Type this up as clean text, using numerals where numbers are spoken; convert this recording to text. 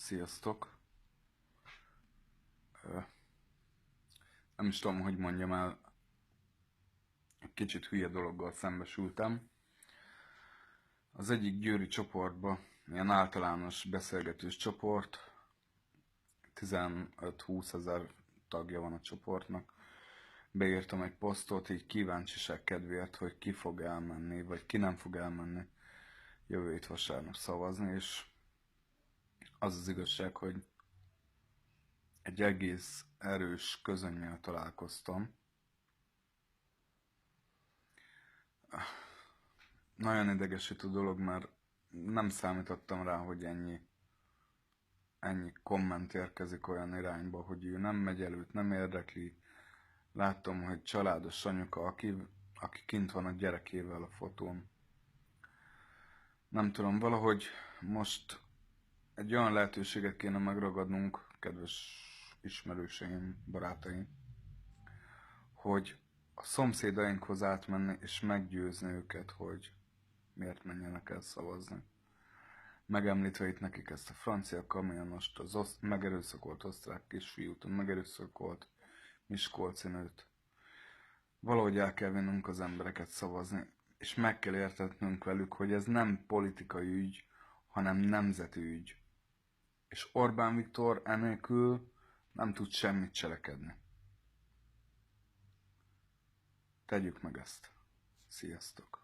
Sziasztok! Nem is tudom, hogy mondjam el, egy kicsit hülye dologgal szembesültem. Az egyik győri csoportban, ilyen általános beszélgetős csoport, 15-20 ezer tagja van a csoportnak. Beírtam egy posztot, így kíváncsiság kedvéért, hogy ki fog elmenni, vagy ki nem fog elmenni jövő hét vasárnap szavazni, és az az igazság, hogy egy egész erős közönnyel találkoztam. Nagyon idegesítő dolog, mert nem számítottam rá, hogy ennyi komment érkezik olyan irányba, hogy ő nem megy előtt, nem érdekli. Láttam, hogy családos anyuka, aki kint van a gyerekével a fotón. Nem tudom, valahogy most egy olyan lehetőséget kéne megragadnunk, kedves ismerőseim, barátaim, hogy a szomszédainkhoz átmenni és meggyőzni őket, hogy miért menjenek el szavazni. Megemlítve itt nekik ezt a francia kamionost, az megerőszakolt osztrák kisfiút, a megerőszakolt miskolci nőt. Valahogy el kell vinnünk az embereket szavazni, és meg kell értetnünk velük, hogy ez nem politikai ügy, hanem nemzeti ügy. És Orbán Viktor enélkül nem tud semmit cselekedni. Tegyük meg ezt. Sziasztok!